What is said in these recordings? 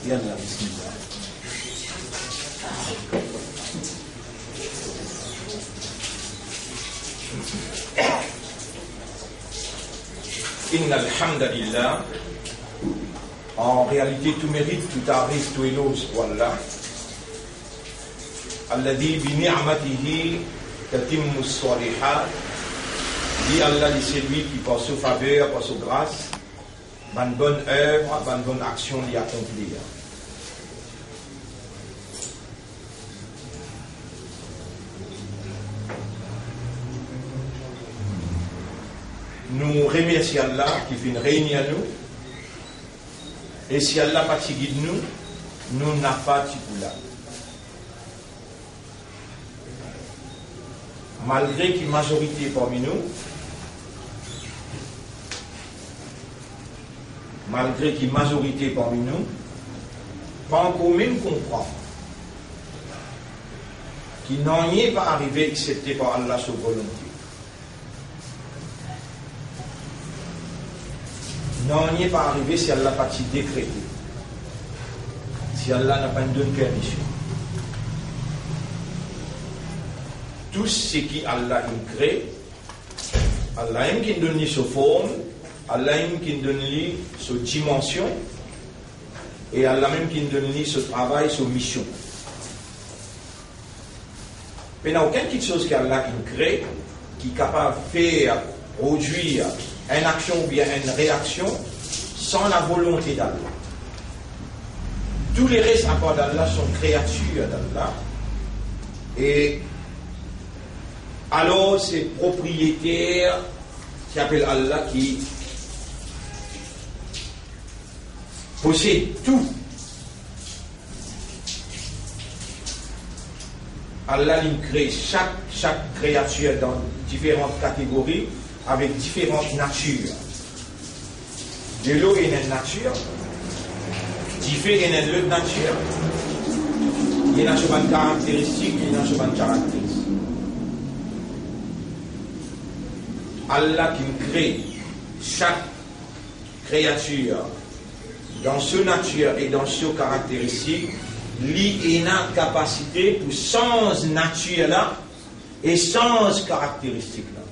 يلا بسم الله. Inna alhamdulillah. En réalité, tout mérite, tout arrive, tout éloge pour Allah. Alladhi bi ni'matihi tatimmu s-salihat. Dit Allah, c'est lui qui par sa faveur, par sa grâce, une bonne œuvre, une bonne action d'y accomplir. Nous remercions Allah qui fait une réunion à nous. Et si Allah n'a pas guide nous, nous n'avons pas de là. Malgré qu'il y ait une majorité parmi nous, pas encore même comprendre qu'il n'en est pas arrivé excepté par Allah sa volonté. Non, il n'est pas arrivé si Allah n'a pas décrété. Si Allah n'a pas donné permission. Tout ce qui Allah crée, Allah aime qu'il donne sa forme, Allah aime qu'il donne sa dimension, et Allah même qu'il donne ce travail, sa mission. Mais il n'y a aucune chose qu'Allah crée qui est capable de faire produire une action ou bien une réaction sans la volonté d'Allah. Tous les restes à part d'Allah sont créatures d'Allah. Et alors c'est propriétaire qui appelle Allah qui possède tout. Allah crée chaque créature dans différentes catégories avec différentes natures. De l'eau est une nature, du feu est une autre nature. Il y a une caractéristique, il y a une caractéristique. Allah qui crée chaque créature dans sa nature et dans sa caractéristique, il a une capacité pour sans nature là et sans caractéristique là.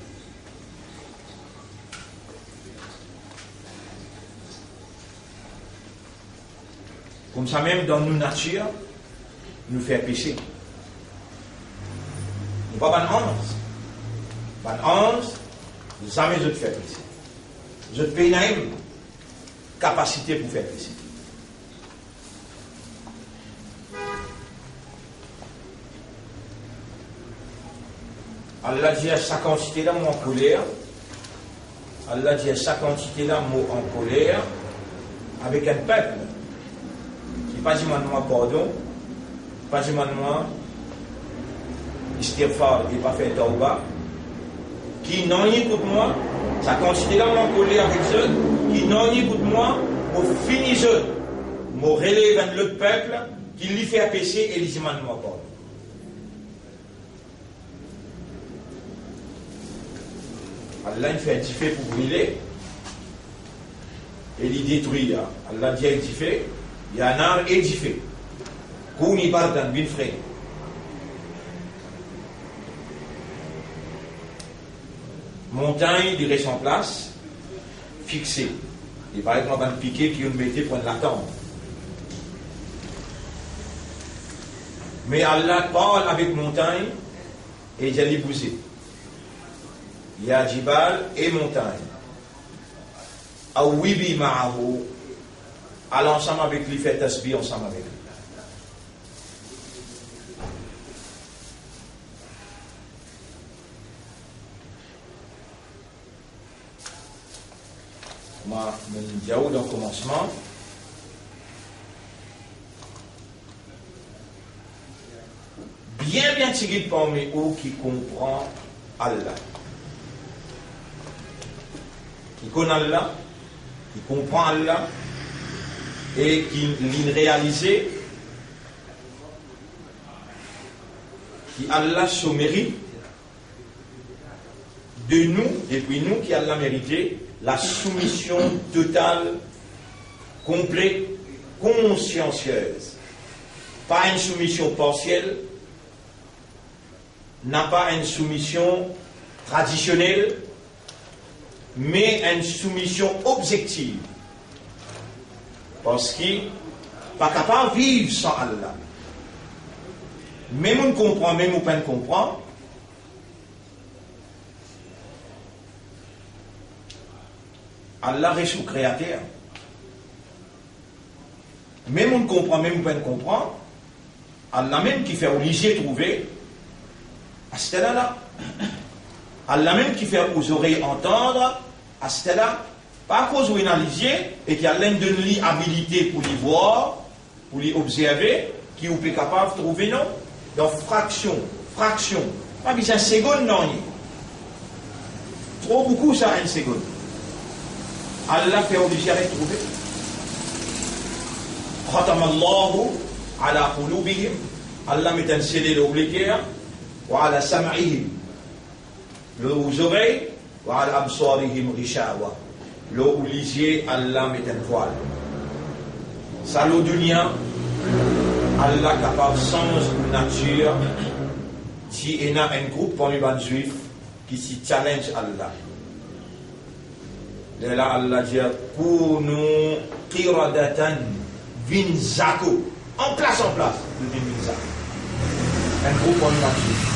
Comme ça même dans nos natures, nous fait pécher. Nous pas ban 11. Ban 11, jamais je te fais pécher. Vous êtes pays une capacité pour faire péché. Allah dit à sa quantité là, mot en colère. Allah dit à sa quantité là, mot en colère, avec un peuple qui pas dit moi pardon, pas dit moi istighfar et pas fait tauba, qui n'en écoute moi, sa quantité là, mot en colère avec eux, qui n'en écoute moi, au fini eux, mon relève le peuple qui lui fait pécher et lui dit moi pardon. Allah il fait édifier pour brûler et il détruit. Allah dit édifier, il y a un art édifié. Kouni bardan bin frère. Montagne, il reste en place, fixée. Il va être en train de piquer, puis on mettait pour l'attendre. Mais Allah parle avec montagne et il a les bouser. Il y a Jibal et montagne. Awibi ma'ahu. Allez ensemble avec lui, fait tasbih ensemble avec lui. Moi, je dis dans le commencement. Bien tiré parmi eux qui comprend Allah. Qui connaît Allah, qui comprend Allah et qui l'a réalisé, qui Allah se mérite de nous, depuis nous, qui Allah mérité la soumission totale, complète, consciencieuse. Pas une soumission partielle, n'a pas une soumission traditionnelle, mais une soumission objective. Parce qu'il n'est pas capable de vivre sans Allah. Même on comprend, même on ne comprend. Allah reste le créateur. Même on comprend, même on ne comprend. Allah même qui fait obligé de trouver. À ce là. Allah même qui fait aux oreilles entendre, à ce là, pas à cause où il a les yeux, et qui a donne l'habilité pour les voir, pour les observer, qui est capable de trouver non. Donc fraction, pas besoin de seconde, non. Trop beaucoup ça, une seconde. Allah fait obligé de trouver. Khatamallahu ala qulubihim. Allah met un scellé l'obligaire, wa ala sam'ihim. Les oreilles, wa ala absarihim rishawa. L'eau lisier, Allah met un voile. Ça, l'eau dunya, Allah capable sans nature, si il y a un groupe parmi les juifs qui s'y challenge Allah. De là, Allah dit, Kounou qiradatan vinzako. En place, le vinzako. Un groupe parmi les juifs.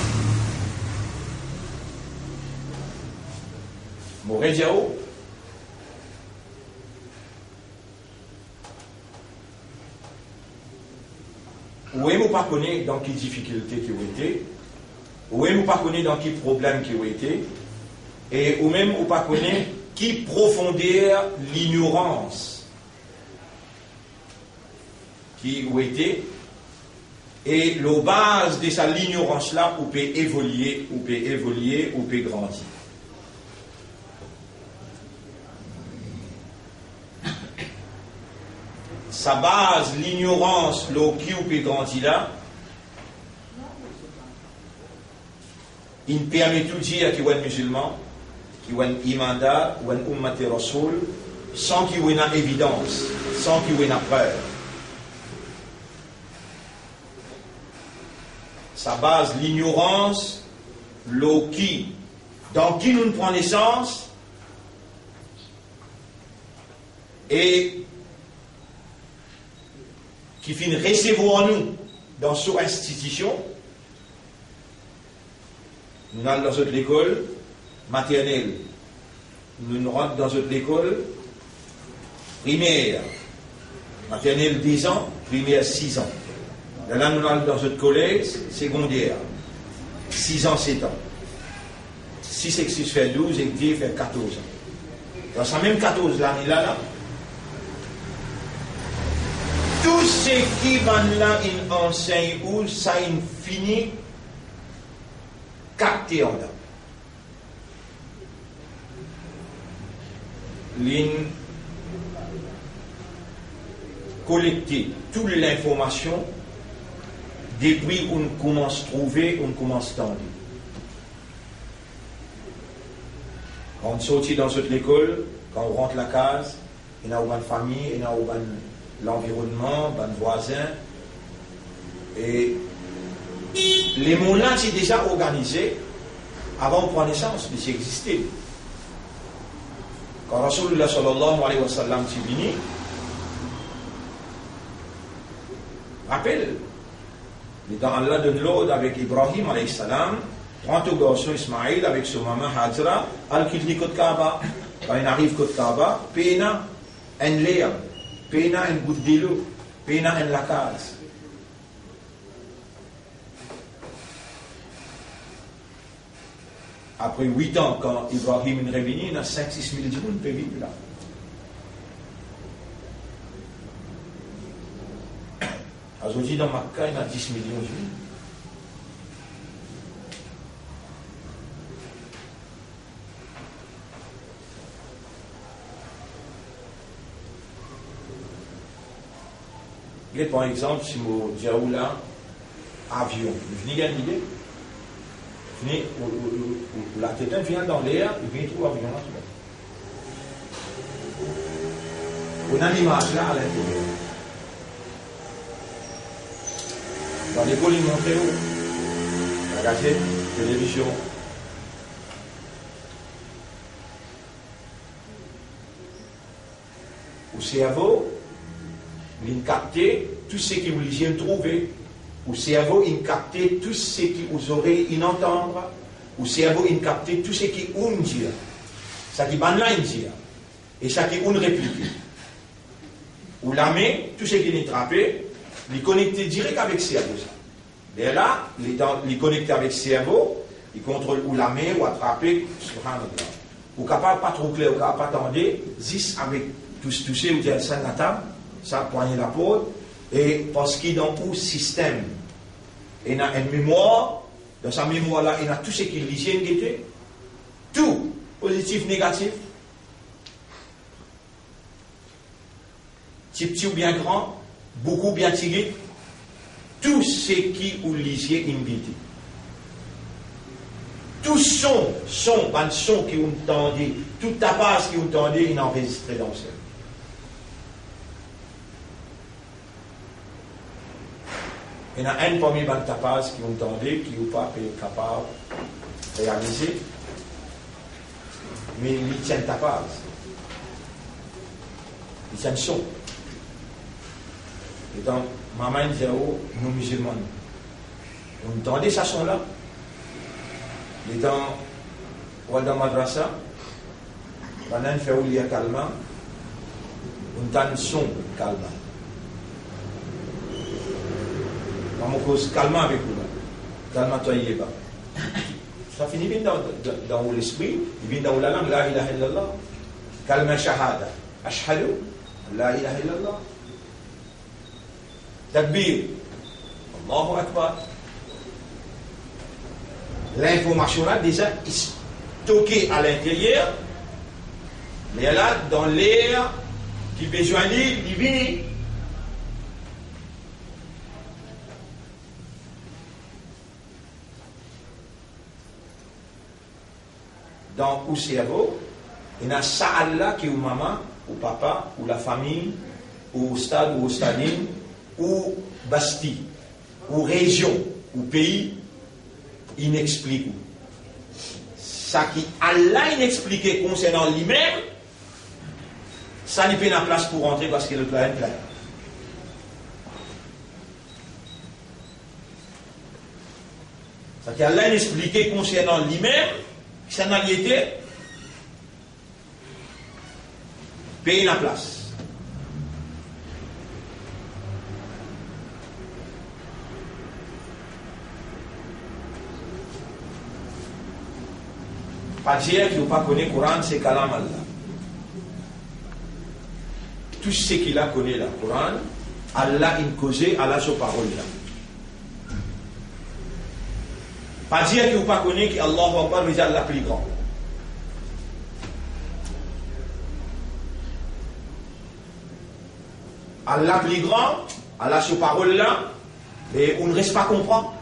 Morédiao. Ou est-ce pas connaître dans quelles difficultés qui ont été, ou est-ce pas connaître dans quels problèmes qui ont été, et ou même ou pas connaître qui profondeur l'ignorance qui ont été, et la base de cette ignorance là, ou peut évoluer, ou peut grandir. Sa base, l'ignorance, le qui ou peut grandir là, il permet tout dire qu'il y a un musulman, qu'il y a un imanda, ou un ummati rasoul, sans qu'il y ait une évidence, sans qu'il y ait une preuve. Sa base, l'ignorance, le qui, dans qui nous prenons naissance, et qui finit recevoir nous dans cette institution. Nous allons dans l'école maternelle, nous rentrons dans notre école primaire, maternelle 10 ans, primaire 6 ans. Là, nous allons dans notre collège secondaire, 6 ans, 7 ans. 6 et 6 fait 12 et 10 fait 14 ans. Dans ces même 14 l'année-là, tout ce qui va là, il enseigne ou ça, il finit capté en là. Il collecter toute l'information depuis on commence à trouver, on commence à tendre. Quand on sortit dans cette école, quand on rentre la case, il y a une famille, il y a l'environnement, les voisins. Et les mondes-là, c'est déjà organisé avant de prendre naissance, mais c'est existé. Quand Rasulullah sallallahu alayhi wa sallam est venu, rappelle, dans Allah donne l'ordre avec Ibrahim alayhi salam, 30 garçons Ismaïl avec son maman Hajra, al-Kidli Kot Kaaba. Quand il arrive Kot Kaaba, pena un l'air, pena un goutte d'eau, pena un la case. Après 8 ans, quand Ibrahim est revenu, il y a 5-6 000 personnes qui peuvent vivre là. Aujourd'hui, dans Makkah, il y a 10 millions de juifs. Par exemple, si je dis là, avion, je n'ai pas d'idée. La tête vient dans l'air, il vient trouver l'avion là. On a l'image là à l'intérieur. Dans l'école, ils montraient où la gazette, la télévision. Au cerveau, il captait tout ce que vous lisiez trouver. Au cerveau, il captait tout ce que vous aurez entendre. Au cerveau, il captait tout ce qui on dit. Ça qui ban là, il dit. Et ça qui on réplique. Ou la main, tout ce qui est attrapé, il connectait direct avec le cerveau. Et là, il connectait avec le cerveau, il contrôle ou la main, ou attraper, ou capable pas trop clair, ou capable pas attendre, 10 avec tout ce ou dire ça la table, ça poigner la peau, et parce qu'il est dans le système, il a une mémoire, dans sa mémoire là, il a tout ce qu'il lisait, tout, positif, négatif, petit ou bien grand, beaucoup bien tiré, tout ce qui vous lisiez invité. Tout son qui vous entendez, toute ta base qui vous entendez, il est enregistré dans ça. Il y en a un parmi les tapas qui vous entendez, qui n'est pas capable de réaliser, mais il tient ta base. Il tient le son. Et donc, maman disait, oh, nous musulmans, vous entendez ça son-là? Et dans la madrasa, on fait où il y a calme, on entend le son calme. On cause calme avec vous. Calme toi, il est pas. Ça finit bien dans l'esprit, il vient dans la langue, la ilaha illallah. Calme shahada. Ashhadu, la ilaha illallah. Takbir. Allahu Akbar. L'information là déjà est stockée à l'intérieur, mais là dans l'air qui besoin il vient. Dans le cerveau, il y a ça là qui est ou maman, ou papa, ou la famille, ou stade, ou stadine, ou bastille, ou région, ou pays, inexpliqué. Ça qui Allah inexpliqué concernant lui-même, ça n'est pas la place pour rentrer parce qu'il est plein. Ça qui Allah inexpliqué concernant lui-même, ça n'a été, payer la place. Pas dire qu'il ne pas connaît le Coran, c'est Kalam Allah. Tout ce qu'il a connu le Coran, Allah a causé, Allah sa parole là. Pas dire qu'il ne pas connaît qu'Allah Akbar, mais Allah plus grand. Allah plus grand, Allah sa parole là, mais on ne reste pas comprendre.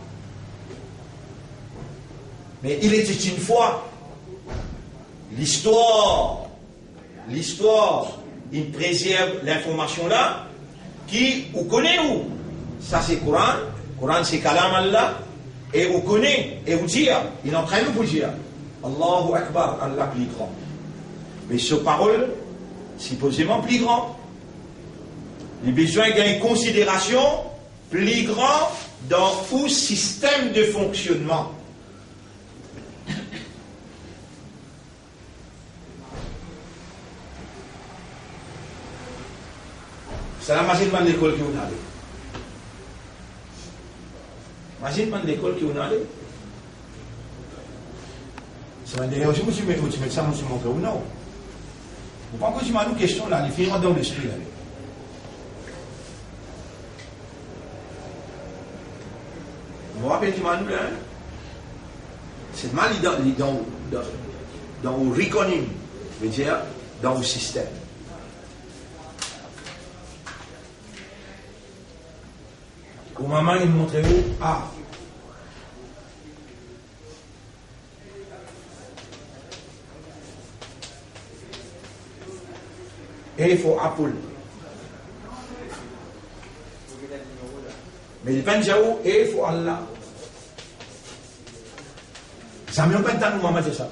Mais il était une fois. L'histoire, il préserve l'information là, qui, vous connaissez où? Ça c'est Coran, Coran c'est Kalam Allah, et vous connaissez, et vous dire, il est en train de vous dire, Allahu Akbar, Allah plus grand. Mais ce parole, supposément plus grand. Il a besoin d'une considération plus grand dans tout système de fonctionnement. C'est la machine de l'école qui on a. Machine de l'école qui on a. Ça va dire, je me suis mis ça, je me suis montré ou non. Vous pensez que je m'en une question là, il fait dans l'esprit. Vous vous rappelez du manou là? C'est mal dans le reckoning, je veux dire, dans le système. Au moment il montrait où? Ah. Et il faut Apple. Mais il pense où? Et il faut Allah. Ça ne me fait pas de temps de ça.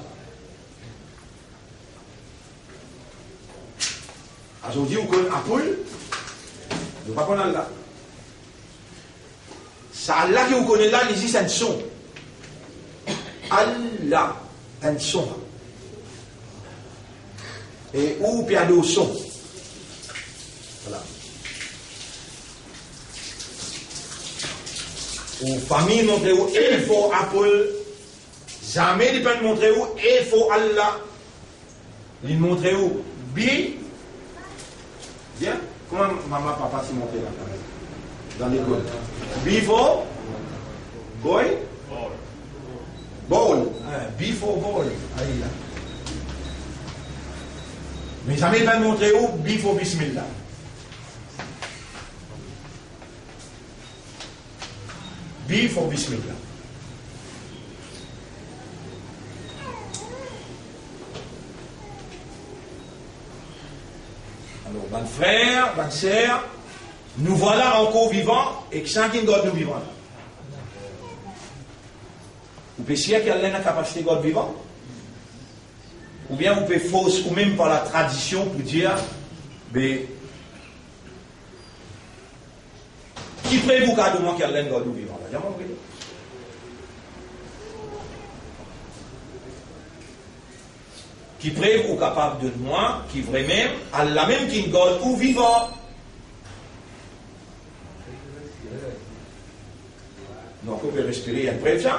Aujourd'hui, on connaît Apple, on ne pas connaître Allah. C'est Allah qui vous connaît là, il existe un son. Allah, un son. Et où il y a des sons. Voilà. Aux familles montrer où il faut Apple. Jamais il peut montrer où il faut Allah. Il montre où Bi. Bien. Comment maman, papa s'est montré là? Dans l'école. Before boy ball. Before ball. Allez là. Mais jamais il va montrer où before bismillah. Before bismillah. Alors, bon frère, bonne sœur, nous voilà encore vivants et que chacun de nous vivants. Vous pouvez dire qu'il y a la capacité de vivant? Ou bien vous pouvez fausse, ou même par la tradition, pour dire, mais qui prévoit qu'à demain qu'il y a l'un de nous vivant? Qui prévoit ou capable de moi, qui vrai même, Allah même qui God ou vivant. Donc on peut respirer un peu de temps.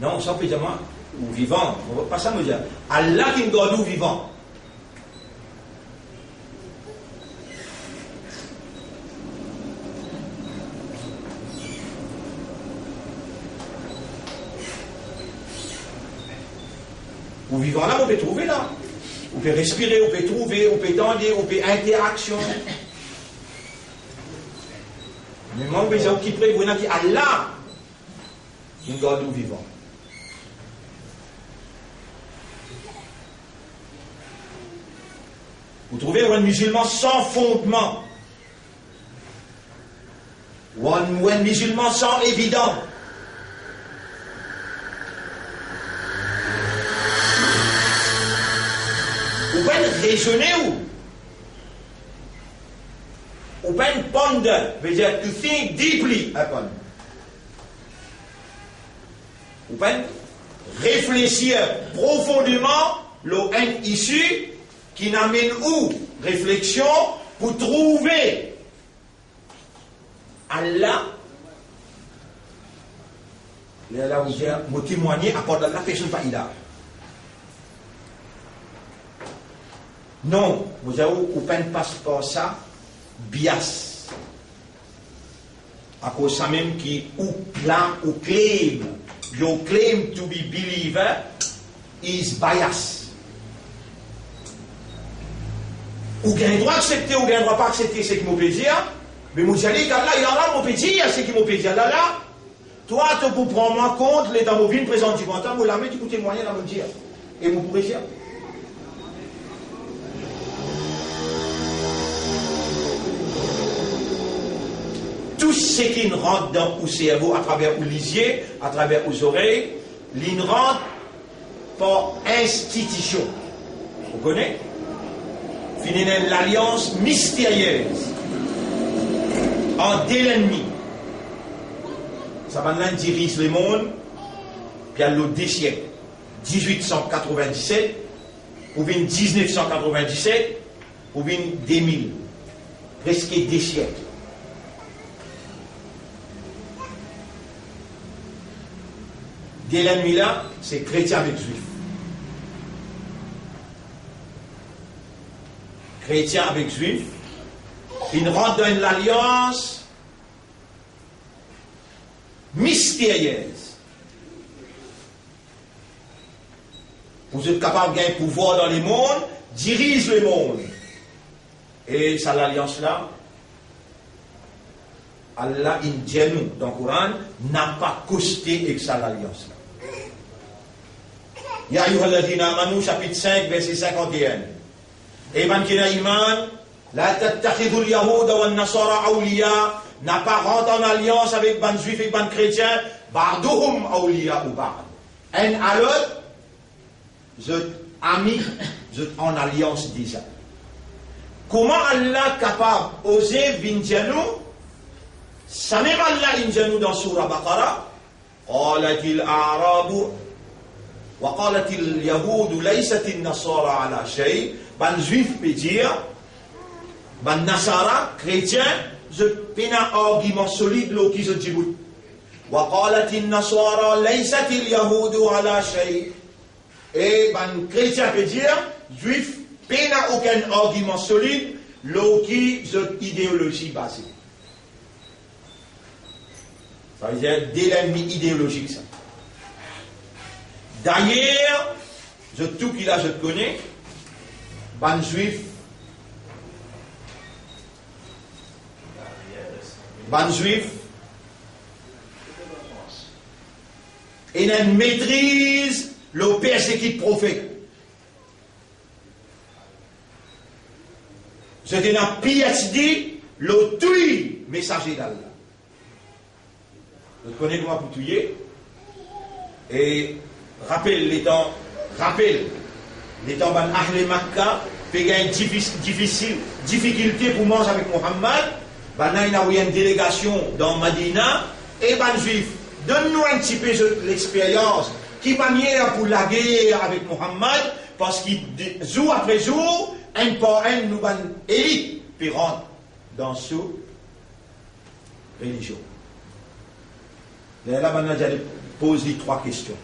Non, simplement, ou vivant. Pas ça me dire. Allah qui God ou vivant. Ou vivant là, on peut trouver là. On peut respirer, on peut trouver, on peut tendre, on peut interaction. Mais moi, je veux qui prévoit qui Allah qui garde nous vivants. Vous trouvez un musulman sans fondement, ou un musulman sans évidence. Vous pouvez raisonner ou vous pouvez ponder, veut dire to think deeply upon. Vous pouvez réfléchir profondément l'eau issue qui n'amène où réflexion pour trouver Allah. Là où j'ai témoigné à part de la personne pas il a. Non, vous avez un passeport ça bias. À cause ça même qui ou claim your claim to be believer is bias. Ou gain droit accepter ou gain droit pas accepter ce qui m'ont dire, mais vous allez qu'Allah il a là m'ont dire ce qui m'ont dire là. Toi tu pour prendre en compte les dans vos vies présentes du content, vous la mettez pour témoigner dans mon dire et vous pourrez dire. Tout ce qui rentre dans le cerveau, à travers le lisier, à travers les oreilles, il rentre par institution. Vous connaissez? Finalement, l'alliance mystérieuse entre l'ennemi. Ça va dirige le monde, puis à l'autre des siècles. 1897, ou bien 1997, ou bien 2000. Presque des siècles. Dès l'ennemi là, c'est chrétien avec juif. Chrétien avec juif, il rentre dans une alliance mystérieuse. Vous êtes capable de gagner pouvoir dans le monde, dirige le monde. Et ça, l'alliance là, Allah indienne dans le Coran n'a pas costé avec ça l'alliance là. Ya ayyuhalladhina amanu, chapitre 5, verset 51. Et man qui n'a iman, la tattakhidul yahuda wa nasara awliya, n'a pas rentré en alliance avec ban juifs et ban chrétiens, ba'duhum awliya ou ba'd. Un à l'autre, vous êtes amis, vous êtes en alliance déjà. Comment Allah est capable d'oser venir nous? Ça même Allah vient nous dans Surah Baqarah. قالت الأعراب وقالت اليهود ليست النصارى على شيء. Ban juif peut dire, ban nasara, chrétien, je peine un argument solide là qui se dit. وقالت النصارى ليست اليهود على شيء. Et ban chrétien peut dire, juif peine aucun argument solide là qui se idéologie basée. Ça veut dire dès l'ennemi idéologique ça. D'ailleurs, tout qui là je connais, ban juif, il a une maîtrise le persécuté prophète. C'était un PhD le tuer messager d'Allah. Vous connaissez comment pour tuer. Et rappelle les temps ban Ahle Makkah, fait une difficulté pour manger avec Mohammed. Ben il y a une délégation dans Madina et ban juif. Donne-nous un petit peu l'expérience qui manière pour la guerre avec Mohammed, parce qu'il jour après jour, un par un, nous ban élite, puis rentre dans ce religion. Là, maintenant, j'allais poser 3 questions.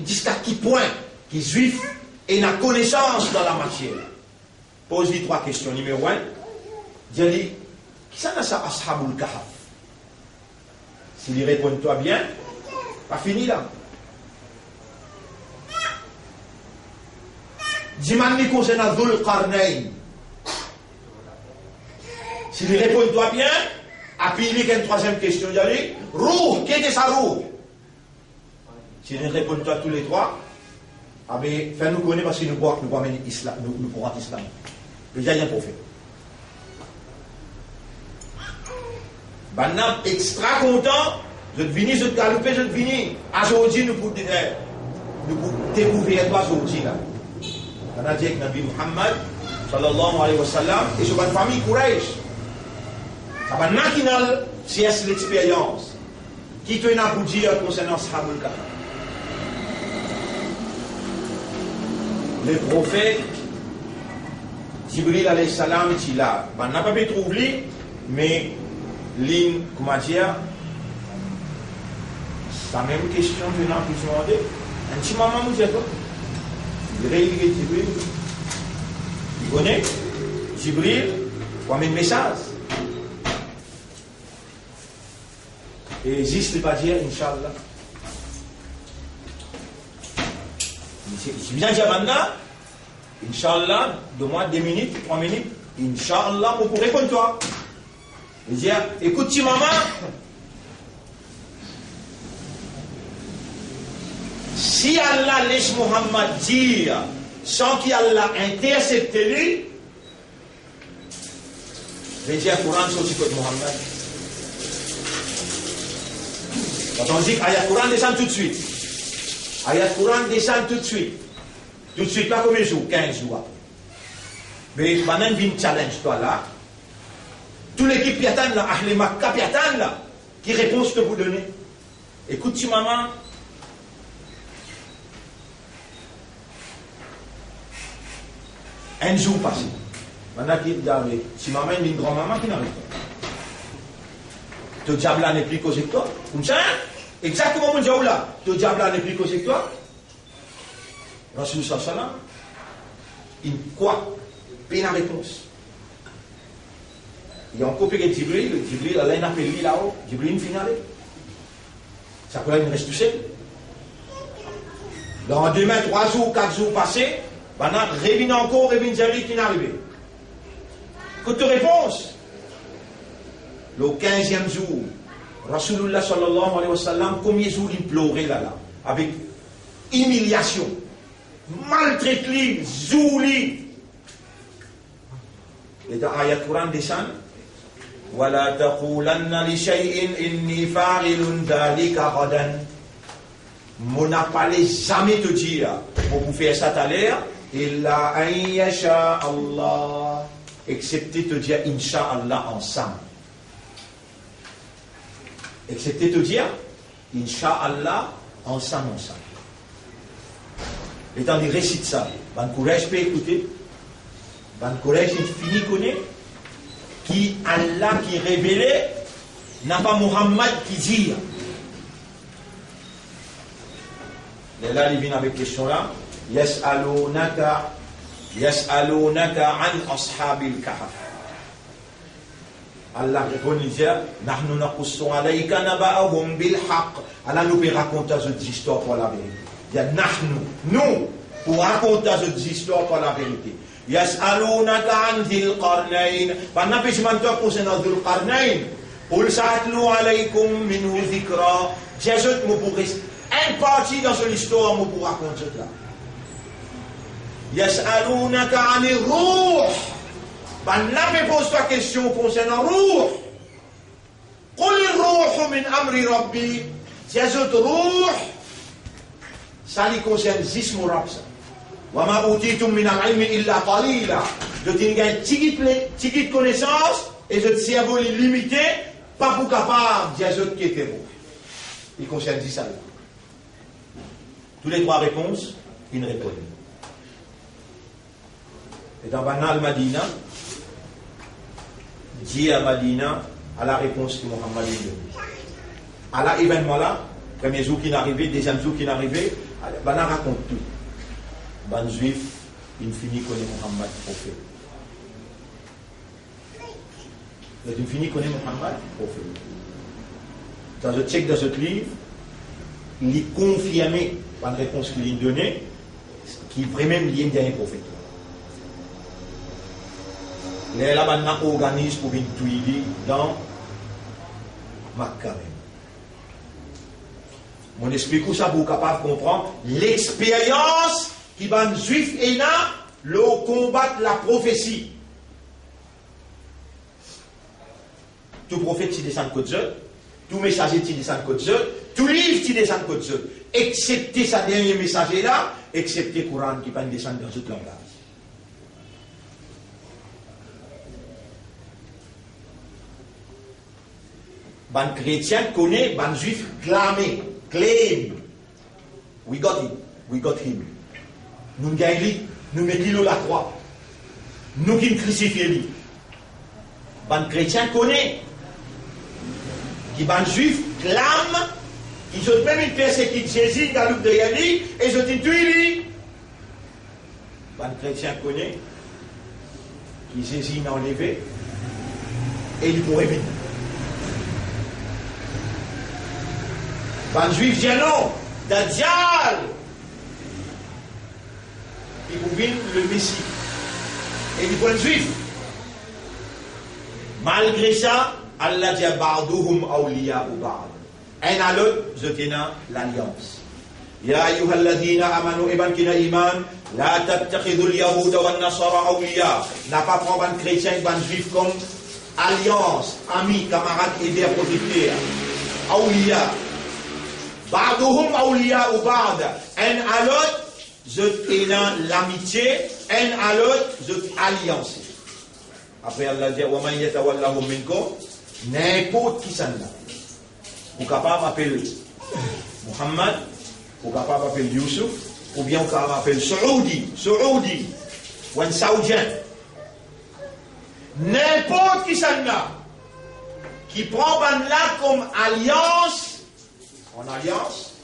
Jusqu'à quel point qui juif et la connaissance dans la matière. Pose-lui 3 questions. Numéro 1, dis-lui, qui ça ça Ashabul Kahf? S'il répond toi bien, pas fini là. Dis-moi concernant Dhul Qarnayn. S'il répond toi bien, appuie-lui une 3e question. Dis-lui, Rouh, qui était sa Rouh? S'il répond toi tous les 3, ah ben, fais-nous connaître parce que nous pourrons amener l'islam, nous pourrons l'islam. Déjà, il y a un prophète. Maintenant, extra content, je te viens, je te galoper, je te viens. Aujourd'hui, nous pouvons découvrir toi aujourd'hui là. On a dit avec Nabi Muhammad, sallallahu alayhi wa sallam, et sur une famille Quraysh. Ça va n'a c'est l'expérience. Qui te n'a pour dire concernant Ashabul Kahf? le prophète Jibril alayhi salam, il là. On n'a pas pu trouver, mais l'in, comment dire, c'est la même question que nous avons demandé. Un petit moment, vous êtes quoi? Il réécrit Jibril. Il connaît Jibril, il amène un message. Et juste pas dire, Inch'Allah. C'est bien dire maintenant, Inch'Allah, de moi 2 minutes, 3 minutes, Inch'Allah, on pourrait répondre toi. Et dire, écoute, tu maman, si Allah laisse Muhammad dire sans qu'Allah intercepte lui, je vais dire Coran sur le côté de Muhammad. Quand on dit ayat Coran descend tout de suite. Ayat Coran descend tout de suite. Tout de suite, pas combien de jours? 15 jours après. Mais maintenant, il y a un challenge, toi là. Tout l'équipe piatane là, Ahle Makkah piatane là, qui réponse te vous donner. Écoute, tu maman. Un jour passé. Maintenant, qui dit, si maman est une grand-maman qui n'arrive pas. Le diable n'est plus causé que toi. Comme ça, exactement mon diable là. Le diable n'est plus causé que toi. Rasul sallam, il quoi? Pas la réponse. Il y a encore plus de Jibril. Jibril, Allah n'a pas lui là-haut. Jibril, il finale. Ça peut être une reste tout seul. Dans 2 mains, 3 jours, 4 jours passés, maintenant, revient encore, revient Jibril qui n'est arrivé. Écoute réponse. Le 15e jour, Rasulullah sallallahu alayhi wa sallam, combien de jours il pleurait là, avec humiliation, maltraité, zouli. Et dans l'ayat Coran descend, وَلَا تَقُولَنَّ لِشَيْءٍ إِنِّي فَاعِلٌ ذَلِكَ غَدًا. On n'a pas jamais te dire, on peut faire ça tout à l'heure, إِلَّا أَن يَشَاءَ اللَّهُ, excepté te dire Inch'Allah ensemble. Excepté te dire Inch'Allah ensemble. Et tant qu'il récite ça, ban courage peut écouter, ban courage il finit connaître, qui Allah qui révélé, n'a pas Muhammad qui dit. Et là il vient avec question là, Yas'alunaka an ashabil kahf. Allah répond, il dit, Nahnu naqussu alayka naba'ahum bil haqq. Allah nous peut raconter cette histoire pour la vérité. Il y a Nahnu, nous, pour raconter cette histoire pour la vérité. Yas'alunaka an dhil qarnayn. Pendant que je m'entends concernant dhil qarnayn, Qul sa'atlu alaykum minhu dhikra. Jésus me pour un parti dans cette histoire, me pour raconter cela. Yas'alunaka anir ruh. Ben là, pose-toi question concernant Ruh. Qul Ruh min amri Rabbi. Jésus Ruh, ça lui concerne 6 mots. Wa ma utitum min al-ilmi illa qalila. Je dis qu'il y a une petite connaissance et je cerveau est limité, pas pour capable Jésus qui était Ruh. Il concerne 10 ça. Tous les 3 réponses, une réponse. Et dans Banal Madina, dit à Madina, à la réponse que Muhammad a donnée. À l'événement là, premier jour qui est arrivé, deuxième jour qui est arrivé, on raconte tout. Ben juif, il finit connaît Muhammad prophète. Il finit connaît Muhammad prophète. Dans le check de ce livre, il est confirmé par la réponse qu'il a donnée, qu'il est vraiment lié à un prophète. Les là maintenant organisent pour une tuile dans Makkah. Mon explique ça pour capable de comprendre l'expérience qui va juif et là le combattre la prophétie. Tout prophète qui descend de côté, tout messager qui descend de côté, tout livre qui descend de côté, excepté sa dernier messager là, excepté le Coran qui va descendre dans tout langage. Ban chrétien connaît, ban juif clame. We got him. Nous gagnons. nous mettons la croix. Nous qui nous crucifions. Les chrétiens connaissent. Les juifs clament. Ils ont même une persécution Jésus dans le de Yali et ils ont une tuile. Les chrétiens connaissent. Qui Jésus n'a enlevé. Et ils pourraient venir. Les juifs disent non. Dajjal. Il vous vient le Messie. Et les bons juifs. Malgré ça, Allah dit Ba'duhum awliya ou ba'd. Un à l'autre, je tiens l'alliance. Ya ayyuhalladhina amanu iban kina iman, la tattakhidul yahuda wan nasara awliya. N'a pas prendre un chrétien et un juif comme alliance, amis, camarades, aidés, protecteurs. Awliya. Ba'duhum awliya ou ba'd. Un à l'autre, je tiens l'amitié. Un à l'autre, je alliance. Après Allah dit wa man yatawallahu minkum, n'importe qui s'en a. Ou capable d'appeler Muhammad, ou capable d'appeler Youssouf, ou bien ou capable d'appeler Saoudi, ou un Saoudien. N'importe qui s'en a, qui prend là comme alliance, en alliance,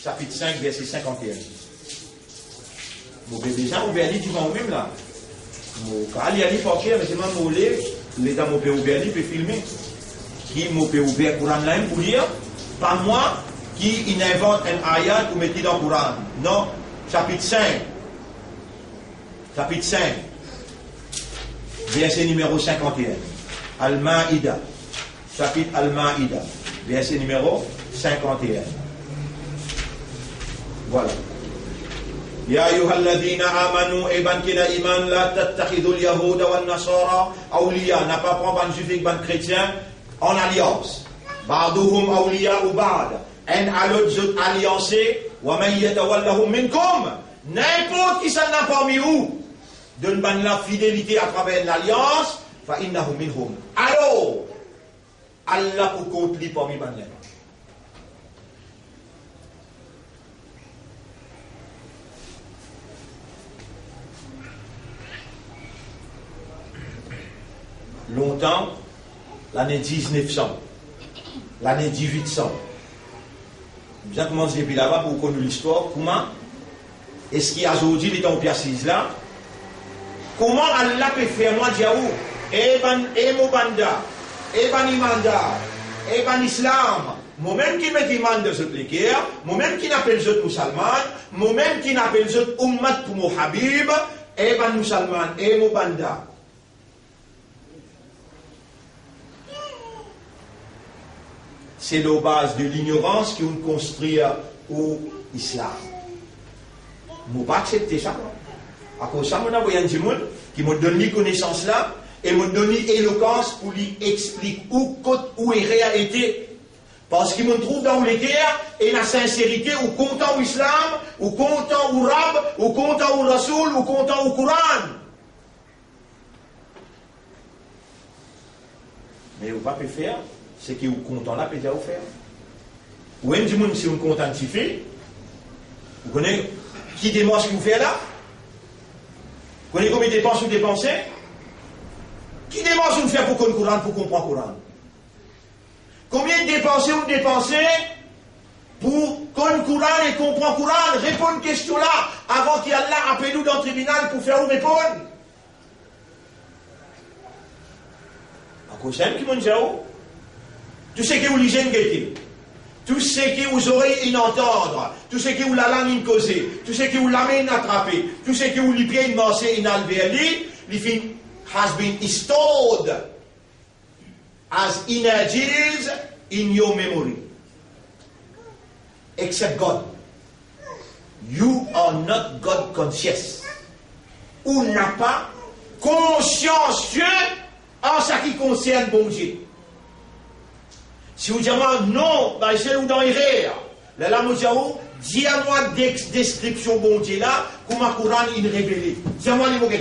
chapitre 5, verset 51. Vous pouvez déjà, on va aller du même là. Quand il y a des portiers, mais c'est même molé, les dames au pays ouvert, ils peuvent filmer. Qui m'a fait ouvrir le Coran là pour lire, pas moi qui invente un ayat pour mettre dans le Coran. Non, chapitre 5. Chapitre 5. Verset numéro 51. Al-Ma'ida. Chapitre Al-Ma'ida. Verset numéro 51. Voilà. يا أيها الذين آمنوا إبان كنا إيمان لا تتخذوا اليهود والنصارى أولياء. N'a pas prendre un juif ban chrétien en alliance. بعضهم أولياء بعض. Un à l'autre alliancé. ومن يتولهم منكم. N'importe qui s'en a parmi vous donne ban la fidélité à travers l'alliance. فإنه منهم. Alors Allah pour compte lui parmi ban là. Longtemps, l'année 1900, l'année 1800. Vous avez commencé depuis là-bas pour connaître l'histoire. Comment est-ce qu'il y a aujourd'hui les temps assise là? Comment Allah peut faire moi dire et mon banda, et ban imanda, et ban islam, moi-même qui me demande de ce guerre, moi-même qui n'appelle ce musulman, moi-même qui n'appelle ce ummat pour mon habib, et ban musulman, et mon banda. C'est la base de l'ignorance qui ont construit au islam. Je ne pas accepter ça. À cause de ça, je vais vous dire qui me donne les connaissances là et me donne l'éloquence pour lui expliquer où est la réalité. Parce qu'il me trouve dans les guerres et la sincérité ou content au islam, ou content au rab, ou content au rasoul, ou content au Coran. Mais vous ne pouvez pas faire. C'est que vous content là, peut-être vous faire. Ou même du monde, si vous content de faire, vous connaissez qui démontre ce que vous faites là? Vous connaissez combien de dépenses vous dépensez? Qui démontre ce que vous faites pour qu'on Coran, pour comprendre le Coran? Combien de dépenses vous dépensez pour qu'on Coran et comprendre le Coran? Répondez à une question là, avant qu'Allah appelle nous dans le tribunal pour faire vous répondre. À cause de ça, qui m'ont dit tout ce que vous lisez une tout ce que vous aurez à entendre, tout ce que vous la langue causer, tout ce que vous la main attraper, tout ce que vous les pieds marcher in alvéoli, les fin has been stored as energies in your memory. Except God. You are not God conscious. Ou n'a pas consciencieux en ce qui concerne bon Dieu. Si vous dites non, c'est où dans l'erreur. Là, vous dites, dis-moi des descriptions bon Dieu là, comment le Coran est révélé. Dis-moi les mots que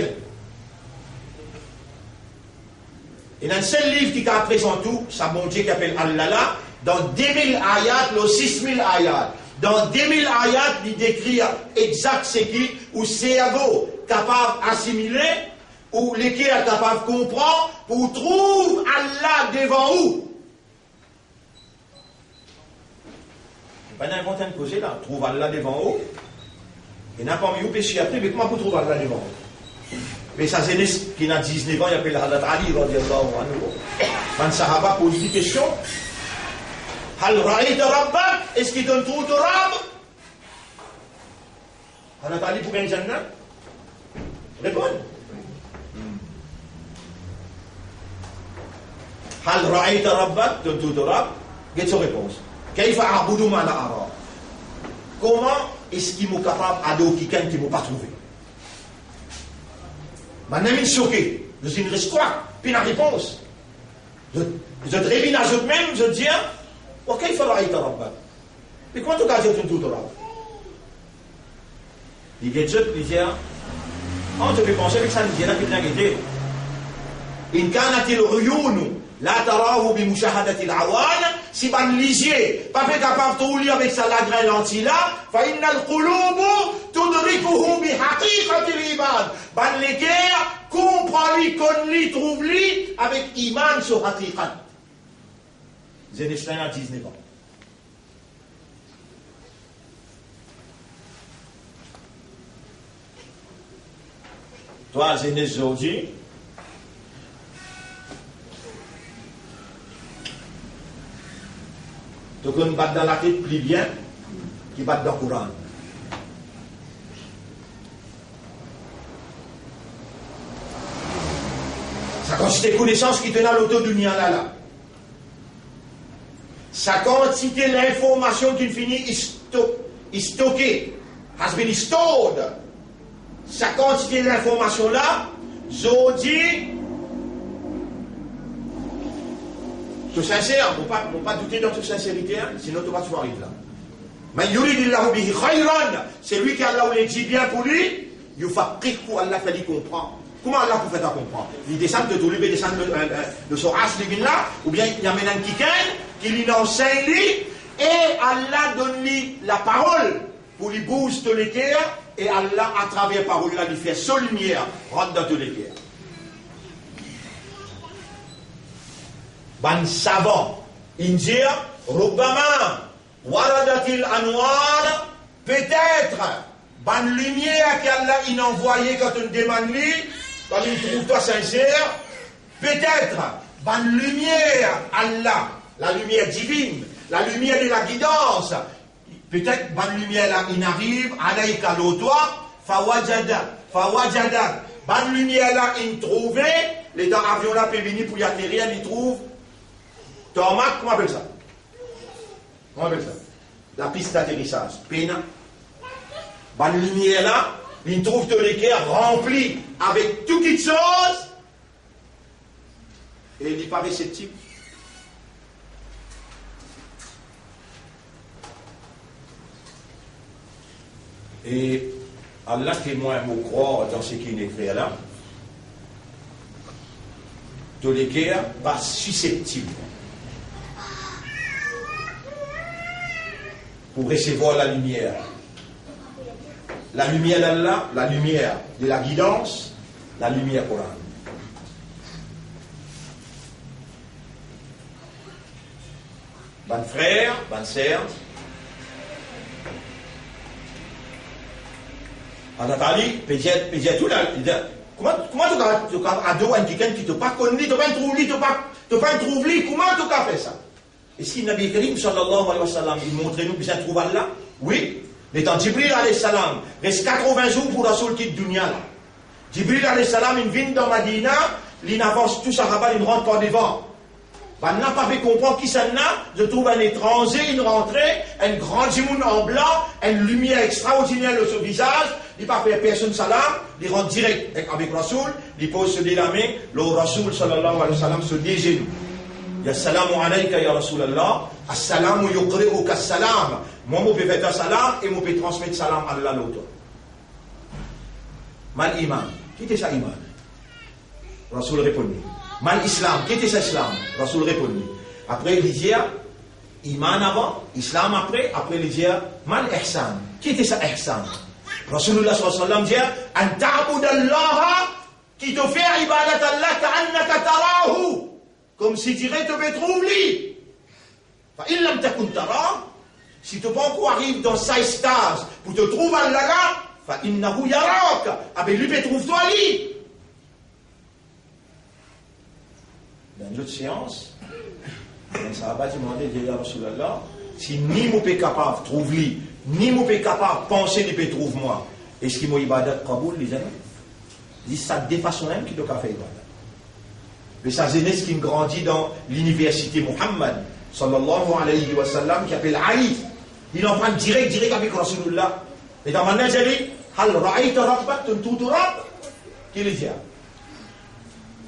et dans le seul livre qui a présenté tout, ça bon Dieu qui appelle Allah là, dans 2000 ayats, le 6000 ayats. Dans 2000 ayats, il décrit exact ce qui, ou cerveau capable d'assimiler, ou lesquels est capable de comprendre, pour trouver Allah devant vous. Pas d'inventer une cause là, trouve Allah devant vous. Et n'a pas mis au péché après, mais comment vous trouvez Allah devant vous? Mais ça, c'est qui n'a 19 ans, il appelle Hazrat Ali, radiallahu anhu. Quand Sahaba pose une question, Hal ra'ayta rabbak? Est-ce qu'il donne tout au rab? Hazrat Ali pour gagner Jannah? Répondre. Hal ra'ayta rabbak? Donne tout au rab? Quelle est sa réponse? Kayfa a'budu ma la ara? Comment est-ce qu'il est capable d'adorer quelqu'un qui ne m'a pas trouvé? Maintenant, je suis choqué. Je dis une histoire, puis la réponse. Je révine à eux-mêmes, je dis, ok, il faut l'arrêter là-bas. Mais comment tu as dit tout là? Il dit, il dit, on te fait penser avec ça, il dit, là, qu'il n'a pas été. إن كانت العيون لا تراه بمشاهدة العوان si ban lisier pas fait capable de lire avec sa lagrin lentille là فإن القلوب تدركه بحقيقة الإيمان ban les guerres comprend lui connaît lui trouve lui avec iman sur haqiqat. Zénestein a 19 ans. Toi Zénès aujourd'hui tu connais battre dans la tête plus bien qui battre dans le Coran. Sa quantité de connaissances qui tenait à l'auto-dunia là. Sa quantité d'informations qui finit stockée, has been stored. Sa quantité d'informations là, Zodi, tout sincère, on ne peut pas douter de notre sincérité, hein, sinon tu vas toujours arriver là. Mais yuridillahu bihi khayran, c'est lui qui Allah le dit bien pour lui, yufaqihu, Allah fait lui comprendre. Comment Allah peut faire comprendre? Il descend de tout lui, il descend de son as là, ou bien il y a maintenant quelqu'un qui lui enseigne lui, et Allah donne lui la parole pour lui booster les cœurs, et Allah à travers la parole là lui fait sa lumière, rentre dans tous les cœurs. Ban savant, India, Rubbama, Waradatil Anwar, peut-être, ban lumière qu'Allah il a envoyé quand on demande lui, quand il trouve toi sincère, peut-être, ban lumière Allah, la lumière divine, la lumière de la guidance, peut-être ban lumière là, il arrive, alayka l'autoir, fawajada, ban lumière là, il trouvait, les temps avions là, peut venir pour y atterrir, il trouve. Tarmac, comment on appelle ça? Comment on appelle ça? La piste d'atterrissage. Pena. La lumière là, il trouve tous les cœurs remplis avec toutes les choses. Et il n'est pas réceptif. Et Allah témoin me croire dans ce qui est écrit là. Tous les cœurs pas susceptibles pour recevoir la lumière. La lumière d'Allah, la lumière de la guidance, la lumière Coran. Ban frère, ban sœur, Anatali, peut-être tout là. Comment tu as adorer quelqu'un qui ne t'a pas connu, tu n'as pas trouvé, comment tu as fait ça? Est-ce qu'il Nabi Karim sallallahu alayhi wa sallam, il montre nous que ça trouve Allah? Oui. Mais quand Jibril alayhi salam reste 80 jours pour la seule quitte dunya là. Jibril alayhi salam, il vient dans Madina, il avance tout ça là-bas, il ne rentre pas devant. Ben, n'a pas fait comprendre qui ça n'a, je trouve un étranger, une rentrée, un grand jimoun en blanc, une lumière extraordinaire sur son visage, il n'a pas fait personne salam, il rentre direct avec Rasoul, il pose sur la main, le Rasoul sallallahu alayhi wa sallam se dégenou. Ya salamu alayka ya Rasulallah, assalamu yuqri'uka salam. Moi, je peux faire salam et je peux transmettre salam à Allah l'autre. Mal iman. Qui était ça iman? Rasoul répondit. Mal islam. Qui était ça islam? Rasoul répondit. Après, il disait, Iman avant, Islam après, après les dire, mal ihsan. Qui était ça ihsan? Rasulullah sallallahu alayhi wa sallam dit, an ta'budallaha, qui te fait ibadat Allah ka'annaka tarahu. Comme si tu dirais, te trouves-li. Fa in lam takun tara, si tu pas encore arrive dans sa stase pour te trouver Allah là, fa innahu yarak. Ah ben lui, trouve-toi li. Dans une autre séance, un sahabat demandé à Rasulallah, si ni mon peut capable trouve-li, ni mon peut capable penser ni peut trouve-moi, est-ce qu'il m'a ibadat kaboul, les amis? Dit ça de façon même qui doit faire ibadat. Mais sa jeunesse qui grandit dans l'université Muhammad, sallallahu alayhi wa sallam, qui appelle Ali, il en prend direct avec Rasulullah. Et dans ma j'ai dit, hal ra'ayta rabbak tuntutu rabb? Qui le dit?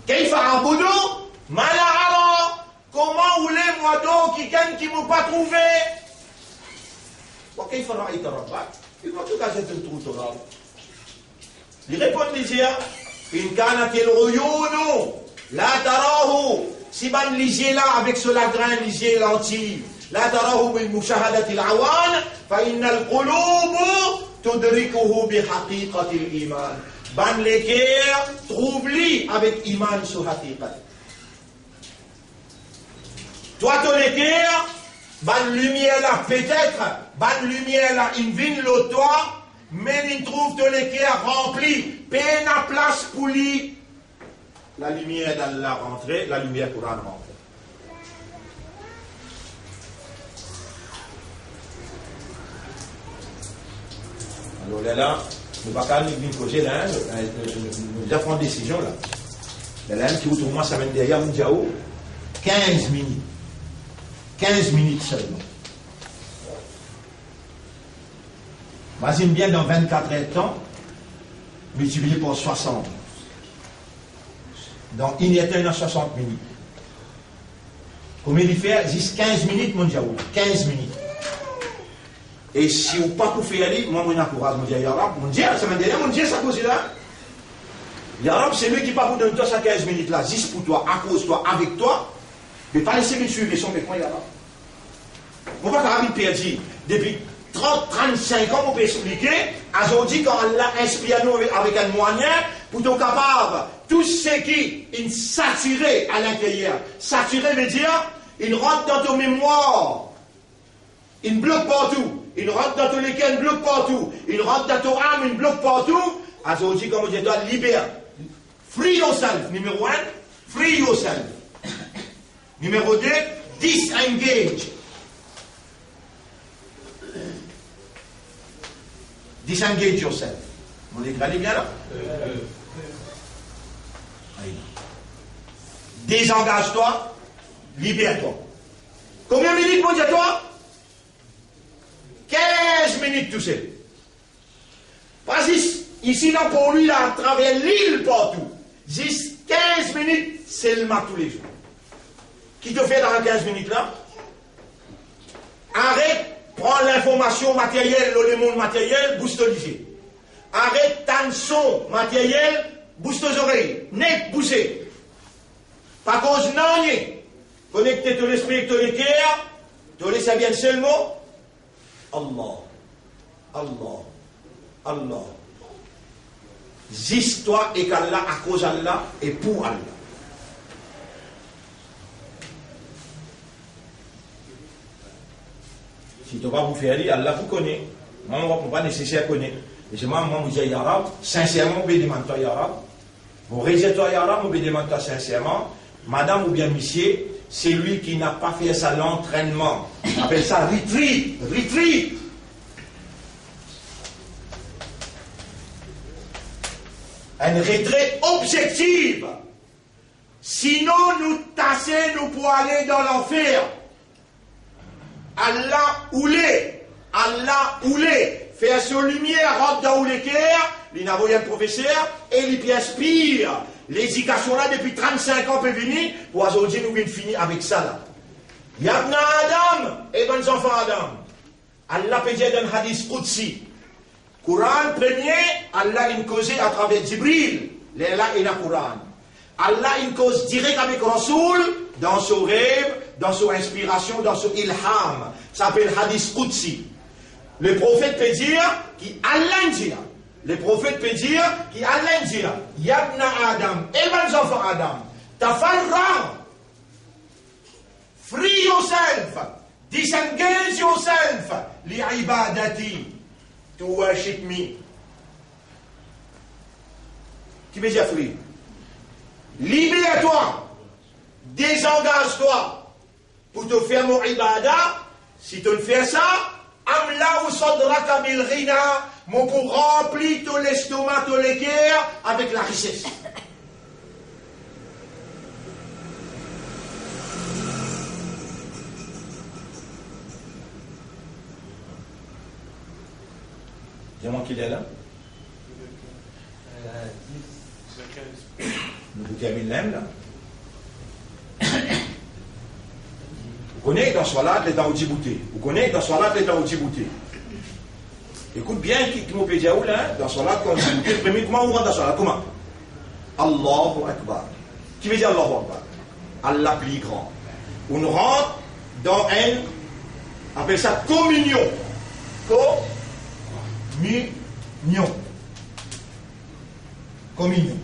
Kayfa abudu? Malahara, comment voulez-moi donc quelqu'un qui ne m'a pas trouvé? Kayfa ra'ayta rabbak? Il va tout cas c'est tuntutu rabb. Il répond, il dit, in kanat al-uyunu la tarahu, si ban lisier là avec ce lagrin lisier lentille, la tarahu bil mushahadati al-awan, fa inna al-qulub tudrikuhu bi haqiqati al-iman. Ban l'équerre trouve-li avec iman sur haqiqat. Toi ton équerre, ban lumière là peut-être, ban lumière là il vient le toi, mais il trouve ton équerre rempli, peine à place pour lui. La lumière d'Allah rentrée, la lumière Coran rentrée. Alors là, nous ne pouvons pas nous poser là, nous avons une décision là. Là, qui autour de moi, ça mène derrière mon diao, 15 minutes. 15 minutes seulement. Imagine bien dans 24 heures de temps, multiplié par 60. Donc, il y a 60 minutes. Combien il fait? Juste 15 minutes, mon diao. 15 minutes. Et si vous ne pouvez pas faire aller, moi, je encourage, mon dieu, mon dieu, ça m'a dit, mon dieu, ça cause là. Yarab, c'est lui qui ne peut pas vous donner toi, ça 15 minutes là, juste pour toi, à cause de toi, avec toi. Mais pas laisser me suivre son mécoin, Yarab. On va pas perdu. Depuis 30, 35 ans, on peut expliquer. Aujourd'hui, quand Allah inspire nous avec un moyen, pour être capable, tout ce qui est saturé à l'intérieur, saturé veut dire, il rentre dans ton mémoire, il bloque partout, il rentre dans ton lesquels, il bloque partout, il rentre dans ton âme, il bloque partout. Aujourd'hui, comme je dois libérer, free yourself, numéro 1, free yourself. Numéro 2, disengage. Disengage yourself. On est bien là? Désengage-toi, libère-toi. Combien de minutes, mon Dieu, toi? 15 minutes tout seul. Pas ici, là, pour lui, là, à travers l'île, partout. Juste 15 minutes seulement tous les jours. Qui te fait dans 15 minutes là? Arrête. Prends l'information matérielle, le monde matériel, bouge ton lycée. Arrête ton son matériel, bouge tes oreilles. Net, bouger. Pas cause non, connecte ton esprit, ton cœur, tu laisses bien seulement. Allah, Allah, Allah. Juste toi et qu'Allah, à cause d'Allah et pour Allah. Si tu vas vous faire dire, Allah vous connaît. Moi, on ne va pas nécessaire connaître. Et c'est moi, je dis Yarab, sincèrement, je demande toi Yarab. Vous réalisez toi Yarab, je demande toi sincèrement. Madame ou bien monsieur, c'est lui qui n'a pas fait ça l'entraînement. On appelle ça retreat. Retreat. Une retraite objective. Sinon, nous tasser, nous pour aller dans l'enfer. Allah oulé, Allah oulé, faire sa lumière, rentre dans le cœur, il n'a pas un professeur, et il inspire. L'éducation là, depuis 35 ans, peut venir, pour aujourd'hui, nous venons finir avec ça là. Yabna Adam, et dans les enfants Adam. Allah peut dire dans le hadith Qudsi. Coran premier, Allah a causé à travers Jibril, là et la Coran. Allah a cause direct avec Rasoul, dans son rêve, dans son inspiration, dans son ilham. Ça s'appelle Hadith Qudsi. Le prophète peut dire, qui Allah dire. Le prophète peut dire, qui Allah dire, Yabna Adam, et mes enfants Adam, tafarra, free yourself, disengage yourself, li ibadati, to worship me. Qui veut dire free? Libère-toi, désengage-toi pour te faire mon ibadah. Si tu ne fais ça, amla ou sodraka bil ghina, mon pour remplir tout l'estomac, tout le cœur avec la richesse. Dis-moi qu'il est là. Vous terminez là. Vous connaissez dans Salat les dans Djibouti. Vous connaissez dans Salat les dans Djibouti. Écoute bien qui me peut dire là dans Salat quand Djibouti. Premièrement on rentre dans Salat comment? Allahu Akbar. Qui veut dire Allahu Akbar? Allah plus grand. On rentre dans un appelle ça communion. Communion.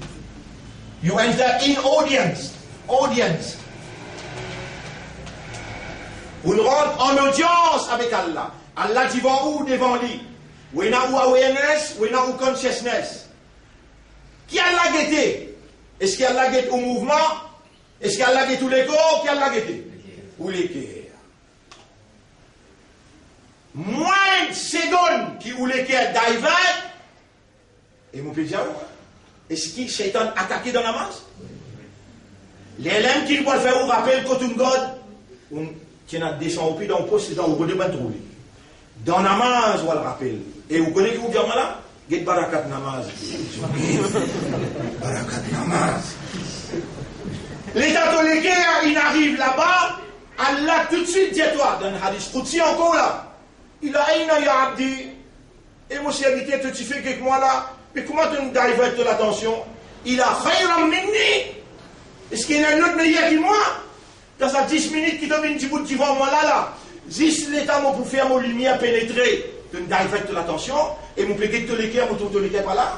You enter in audience. Audience. On rentre en audience avec Allah. Allah devant où? Devant lui. We na ou awareness, we na ou consciousness. Qui Allah guetté? Est-ce qu'Allah guette au mouvement? Est-ce qu'Allah guette tous les corps? Qui Allah guetté? Ou les cœurs. Moins de secondes qui ou les cœurs divert. Et mon pédia est-ce que Shaitan attaqué dans la masse? Les lames qu'il doit faire, on rappelle quand on God, qui n'a descendu au pied dans le poste, c'est dans le côté de trouver. Dans la namaz, on le rappelle. Et vous connaissez qui vous dit là? Get barakat namaz. Barakat namaz. Les catholiques, ils arrivent là-bas, Allah tout de suite dit toi, dans le hadith Qudsi encore là, il a un ya abdi, et mon serviteur, tu fais quelque moi là, mais comment tu nous divertes l'attention? Il a khayran minni. Est-ce qu'il y a un autre meilleur que moi? Dans ces 10 minutes qui te viennent du bout de moi là, 10 l'état pour faire mon lumière pénétrer, tu nous divertes l'attention, et mon péguet de l'équerre, mon tour de l'équerre pas là.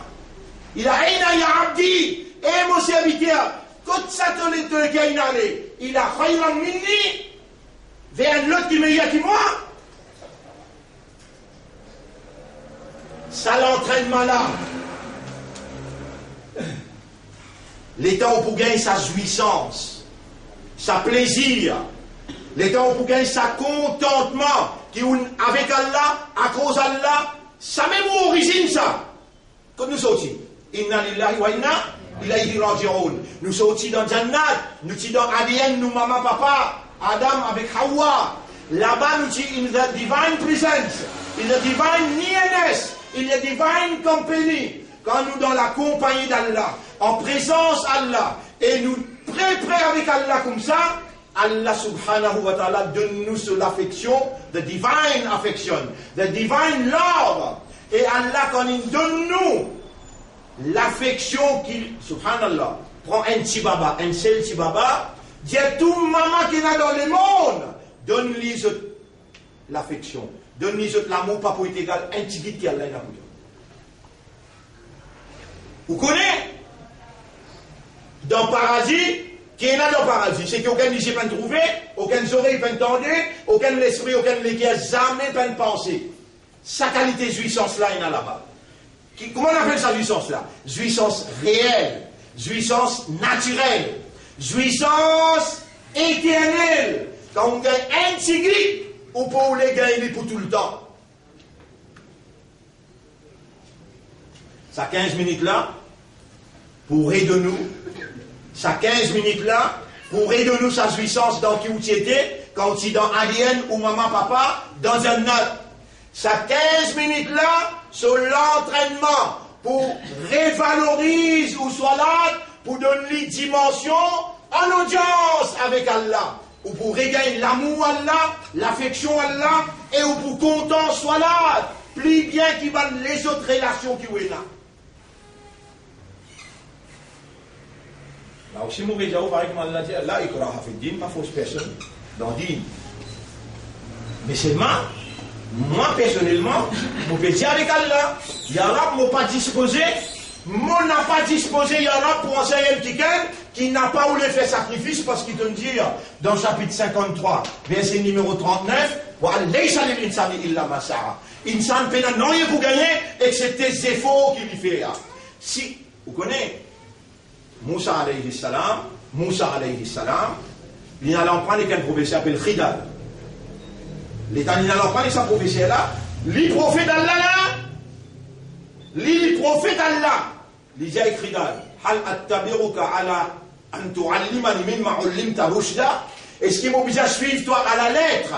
Il a un ya abdi, et mon serviteur, quand ça te l'équerre inhalé, il a khayran minni, vers un autre qui est meilleur que moi. Ça l'entraînement là. L'état où pour gagner sa jouissance, sa plaisir, l'état où pour gagner sa contentement, qui avec Allah, à cause d'Allah, ça même origine ça. Quand nous sortis, inna lillahi wa inna ilayhi raji'un. Nous sortis dans Jannat, nous sommes dans ADN, nous maman, papa, Adam avec Hawa. Là-bas, nous sommes in the divine presence, in the divine nearness, in the divine company. Quand nous dans la compagnie d'Allah, en présence d'Allah, et nous près avec Allah comme ça, Allah subhanahu wa ta'ala donne-nous sur l'affection, the divine affection, the divine love. Et Allah, quand il donne-nous l'affection qu'il, subhanallah, prend un petit baba, un seul petit baba, dit à tout maman qui est là dans le monde, donne-lui l'affection, donne-lui l'amour, pas pour être égal, un petit guide qui Allah est là. Vous connaissez? Dans le paradis, qui est là dans le paradis? C'est qu'aucun lycée peut trouver, aucun oreille peut entendre, aucun esprit, aucun léguer, jamais peut penser. Sa qualité de jouissance là, il y en a là-bas. Comment on appelle sa jouissance là? Jouissance réelle, jouissance naturelle, jouissance éternelle. Quand on gagne un petit grip, on peut les gagner pour tout le temps. Ça 15 minutes là, pour aider nous, ça 15 minutes là, pour aider nous sa jouissance dans qui tu étais, quand tu es dans ADN ou maman, papa, dans un note. Ça 15 minutes là, sur l'entraînement, pour révaloriser ou soit là, pour donner dimension en audience avec Allah, ou pour regagner l'amour Allah, l'affection Allah, et ou pour content soit là, plus bien qu'il va les autres relations qui sont là. Là aussi, mauvais diable, pareil comme Allah dit, là, il croit à din, pas fausse personne, dans din. Mais seulement, moi personnellement, je peux dire avec Allah, Yarab m'a pas disposé, moi n'a pas disposé Yarab pour enseigner quelqu'un qui n'a pas voulu faire sacrifice parce qu'il te dit dans le chapitre 53, verset numéro 39, Insan pena non rien pour gagner, excepté les efforts qu'il fait. Si, vous connaissez, Moussa alayhi salam, il allait en prendre qu'un professeur appelé Khidal. L'État il allait en prendre sa professeur là, les prophètes d'Allah là, les prophètes d'Allah, les dit Khidal, hal attabiruka ala an tu'allimani mimma 'allimta rushda, est-ce qu'il m'oblige à suivre toi à la lettre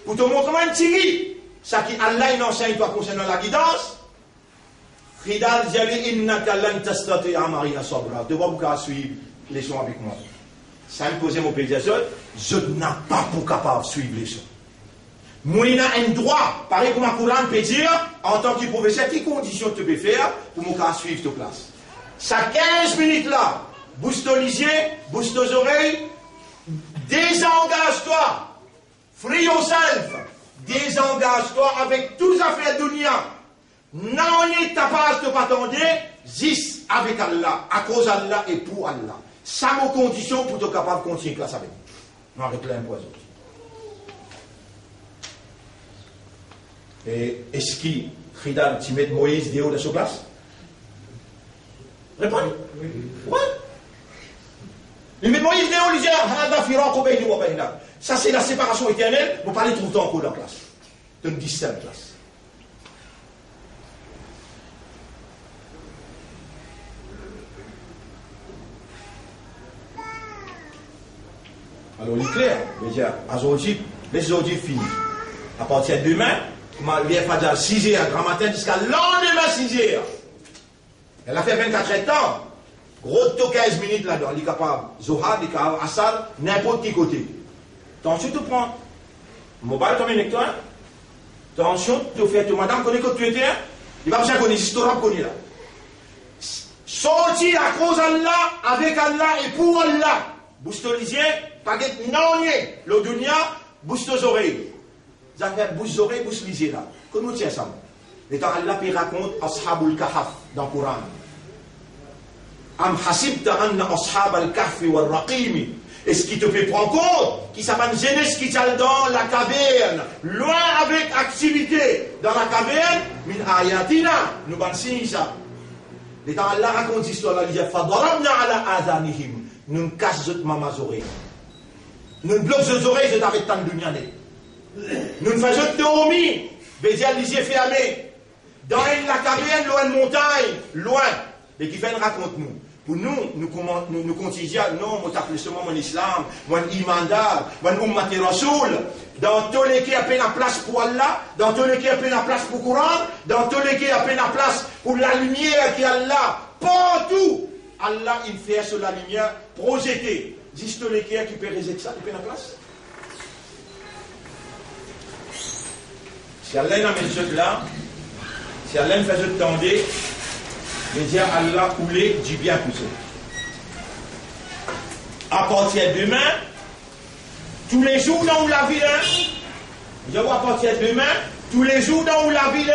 pour te montrer un petit ça qui Allah il enseigne toi concernant la guidance? Khidal dit innaka lan tastati'a ma'iya sabra. Tu vas pas suivre les sons avec moi. Ça me posait mon pédiatre, je n'ai pas pour capable de suivre les sons. Moi, il a un droit, pareil comme un Coran peut dire, en tant que professeur, quelles conditions tu peux faire pour me suivre ta classe. Ça 15 minutes là, bouge ton lisier, bouge tes oreilles, désengage-toi, free yourself, désengage-toi avec toutes les affaires de dunya. Non, n'est ta page de pas attendre, zis avec Allah, à cause d'Allah et pour Allah. Ça mes conditions pour être capable de continuer la classe avec nous. Avec l'impoison. Et est-ce qu'il Khidal, tu mets Moïse dehors de sa place? Répondez. Oui. Il met Moïse dehors, il dit ça c'est la séparation éternelle, vous parlez tout le temps encore dans la classe. De une dixième classe. Alors, il est clair. Aujourd'hui, les aujourd'hui fini. À partir de demain, il a fait 6 heures, grand matin, jusqu'à lendemain 6 heures. Elle a fait 24 temps. Gros taux 15 minutes là-dedans. Il est capable, Zohar, il est capable, Assad, n'importe quel côté. Attention, tu prends. Mobile, tu avec toi. Attention, tu fais, tu madame, connais que tu étais. Il va pas connaître, l'histoire connaît là. Sortir à cause d'Allah, avec Allah et pour Allah. Bouge ton lisier, pas de non, le dunya, bouge tes oreilles. Vous avez bouge les oreilles, bouge lisier là. Comment tu es ça? Et quand Allah raconte Ashabul Kahf dans le Coran. Am hasibta anna Ashabul Kahf wal Raqim. Est-ce qu'il te fait prendre compte qu'il s'appelle jeunesse qui est dans la caverne, loin avec activité dans la caverne, min ayatina, nous bansi ça. Et quand Allah raconte l'histoire là, il dit fadarabna ala adhanihim. Nous cassons les oreilles. Nous bloquons les oreilles, je t'arrête tant de dunya. Nous faisons de dormir, les yeux fermés. Dans la caverne, loin de montagne, loin. Et qui fait raconte-nous. Pour nous continuons, non, on t'appelle seulement mon islam, mon imandar, mon ummati rasoul. Dans tous les cas, il y a peine la place pour Allah, dans tous les cas, il y a peine la place pour le Coran, dans tous les cas, il y a peine la place pour la lumière qui est Allah. Partout. Allah, il fait sur la lumière projetée. Juste les qui peut réséter ça, il peut la place. Si Allah n'a mis ce là, si Allah fait ce tendre, il dit Allah oulé du bien poussé. À partir de demain, tous les jours dans la ville, je vois à partir de demain, tous les jours dans la ville,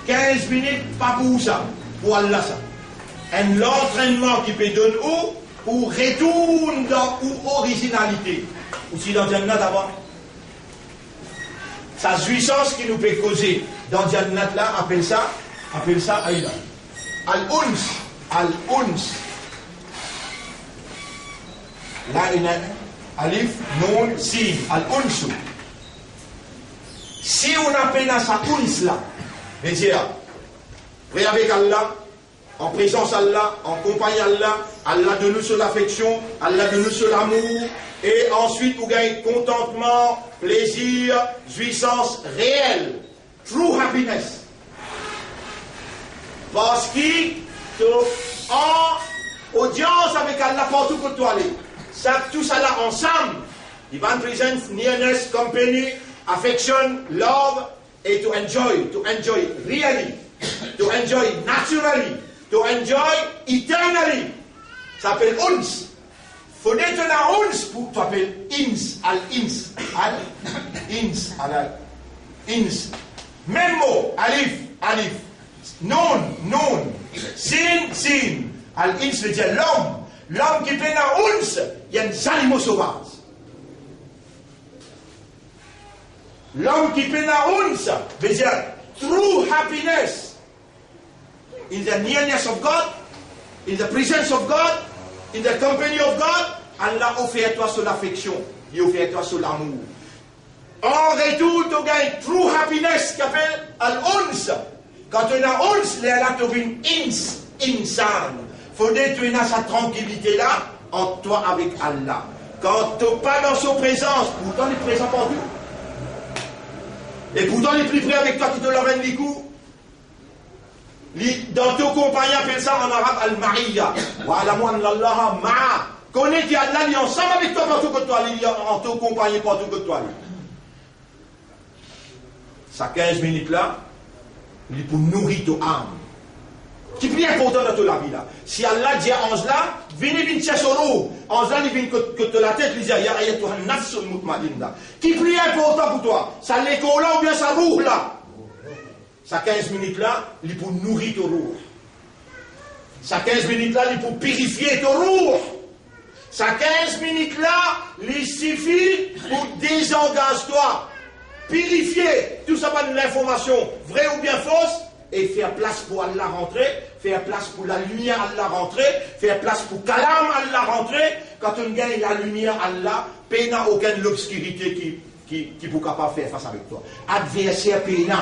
15 minutes, pas pour ça, pour Allah ça. Un entraînement qui peut donner où pour retourner dans ou originalité. Ou si dans Jannat d'abord. Sa jouissance qui nous peut causer dans Jannat là, appelle ça Aïda. Al-Uns. Al-Uns. Là, il y a Alif, Noun, Sin. Al-Unsu. Si on appelle ça Uns là, veut dire, prêt avec Allah, en présence Allah, en compagnie Allah, Allah de nous sur l'affection, Allah de nous sur l'amour, et ensuite vous gagnez contentement, plaisir, jouissance réelle, true happiness. Parce que en audience avec Allah partout pour toi aller, ça tout ça là ensemble, Divine Presence, nearness, company, affection, love, et to enjoy really, to enjoy naturally. To enjoy eternally. Ça s'appelle ons. Faut dire que la ons pour t'appeler ins, al-ins, al-ins, al-ins. Même mot, alif, alif, non, non, sin, sin. Al-ins veut dire l'homme. L'homme qui fait la ons, il y a des animaux sauvages. L'homme qui fait la ons veut dire true happiness in the nearness of God, in the presence of God, in the company of God. Allah offre toi sur l'affection, il offre toi sur l'amour. En retour, tu gagnes true happiness qui appelle al-ons. Quand tu as ons, là tu as une insan. Faut dire que tu as sa tranquillité là, entre toi avec Allah. Quand tu n'es pas dans sa présence, pourtant il est présent partout. Et pourtant il est plus près avec toi qui te l'emmène les coups. Dans ton compagnon, appelle ça en arabe al-mariya. Wa alamu an Allah ma'a. Connais que Allah est ensemble avec toi partout que toi, il est en ton compagnon partout que toi. Ça 15 minutes là, il est pour nourrir ton âme. Qui est plus important dans toute la vie là. Si Allah dit à Ange là, venez chercher son eau. Ange là, il vient que la tête, il dit, ya ayatuha nafsul mutmainna. Qui est plus important pour toi? Ça l'école là ou bien ça roule là? Ça 15 minutes là, il est pour nourrir ton roue. Ça 15 minutes là, il est pour purifier ton roue. Ça 15 minutes là, il suffit pour désengager toi. Purifier tout ça pas de l'information, vraie ou bien fausse, et faire place pour Allah rentrer, faire place pour la lumière Allah rentrer, faire place pour Kalam Allah rentrer. Quand on gagne la lumière Allah, il n'y a aucune obscurité qui peut pas faire face avec toi. Adversaire payant.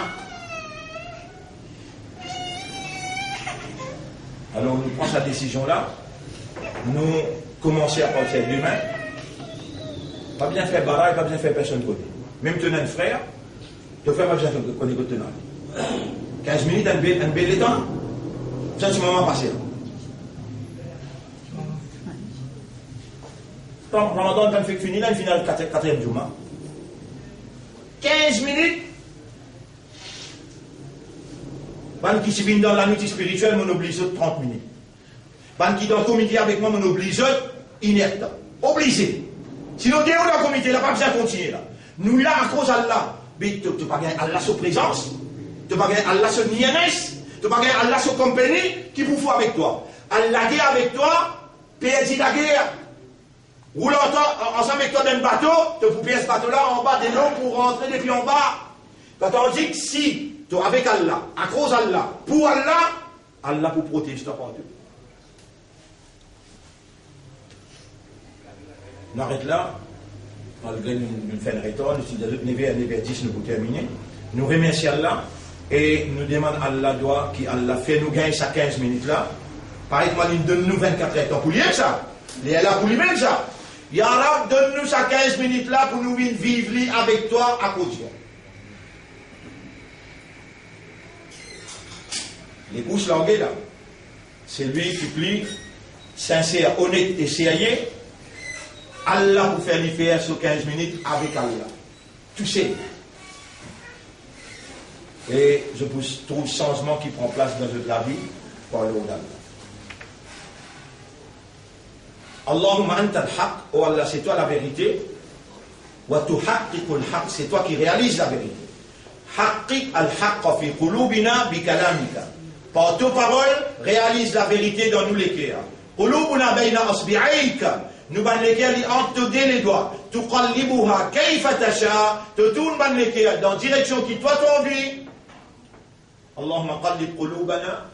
Alors nous prenons cette décision-là, nous commençons à partir de demain, pas bien faire baraille, pas bien faire personne côté. Même tenir un frère, ton frère pas bien connaître côté. 15 minutes, un bel état, ça c'est le moment passé. Ramadan, quand il fait finir, là, il finit le 4e jour. 15 minutes. Ban qui se vient dans la nuit spirituelle, mon oblige 30 minutes. Ban qui dans le comité avec moi, mon oblige inerte. Obligé. Sinon, dès qu'on est dans le comité, là, pas besoin de continuer là. Nous là, à cause d'Allah, mais tu n'as pas gagné Allah sur présence, tu n'as pas gagné Allah sur nianes, tu n'as pas gagné Allah sur compagnie, qui vous faut avec toi. Allah guerre avec toi, perdit la guerre. Roule ensemble avec toi dans le bateau, tu peux perdre ce bateau-là en bas de l'eau pour rentrer depuis en bas. Quand on dit que si tu es avec Allah, à cause d'Allah, pour Allah, Allah pour protéger toi partout. On arrête là. Malgré nous faire un retour, nous sommes 9h10, nous pour terminer. Nous remercions Allah et nous demandons à Allah doit qu'Allah fait nous gagner ça 15 minutes là. Par exemple, il donne-nous 24 heures pour lire ça. Il est là pour lui-même ça. Ya Rab, donne-nous ça 15 minutes là pour nous vivre avec toi à côté. L'épouse langue là, c'est lui qui plie, sincère, honnête et sérieux. Allah pour faire les faire sur 15 minutes avec Allah. Tu sais. Et je trouve le changement qui prend place dans la vie par le haut d'Allah. Allahumma anta al-haq, oh Allah, c'est toi la vérité. Wa tuhaqqiqu al-haq, c'est toi qui réalises la vérité. Haqqiq al-haq fi qulubina bi kalamika. Par tes paroles, réalise la vérité dans nous les cœurs. Qulubuna bayna asbi'ayka. Nous ban lesquels entre les doigts. Tu qallibuha kayfa tasha. Tu tournes ban lesquels dans direction qui toi t'as envie. Allahumma qallib qulubana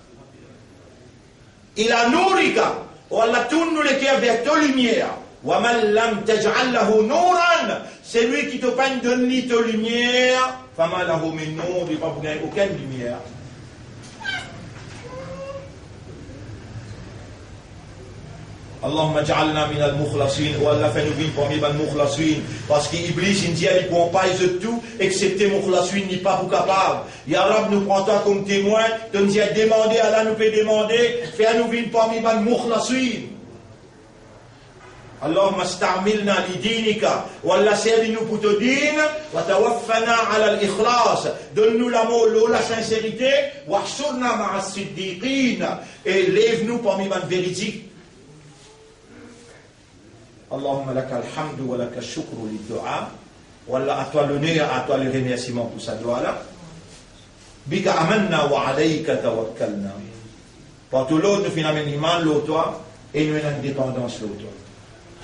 ila nurika. Oh Allah, tourne nous lesquels vers ta lumière. Wa man lam taj'al lahu nuran. C'est lui qui te peine donne ta lumière. Fama lahu min nur, il va pas gagner aucune lumière. Allahumma ja'alna min al-mukhlasin, ou Allah fait nous vivre parmi les mukhlasin, parce qu'Iblis il dit il ne prend pas de tout, excepté mukhlasin n'est pas pour capable. Ya Rab nous prend toi comme témoin, tu nous as demandé, Allah nous peut demander, fais nous vivre parmi les mukhlasin. Allahumma sta'milna li dinika, ou Allah servis-nous pour te din, wa tawaffana ala al-ikhlas, donne-nous l'amour, la sincérité, wa hshurna ma'a as-siddiqin, et lève-nous parmi les véridiques. Allahumma laka alhamdu wa laka shukru lid-du'a. Wallah, à toi l'honneur, à toi le remerciement pour sa doigt-là. Bika amanna wa alayka tawakkalna. Par tout l'autre, nous finalement l'iman, l'autre, et nous avons une dépendance l'autre.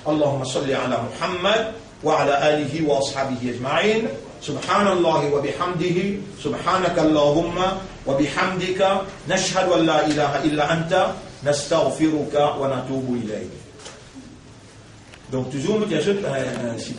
Allahumma salli ala Muhammad wa ala alihi wa ashabihi ajma'in. Subhanallah wa bihamdihi. Subhanaka Allahumma wa bihamdika. Nashhadu an la ilaha illa anta. Nastaghfiruka wa natubu ilayk. Donc toujours, nous disons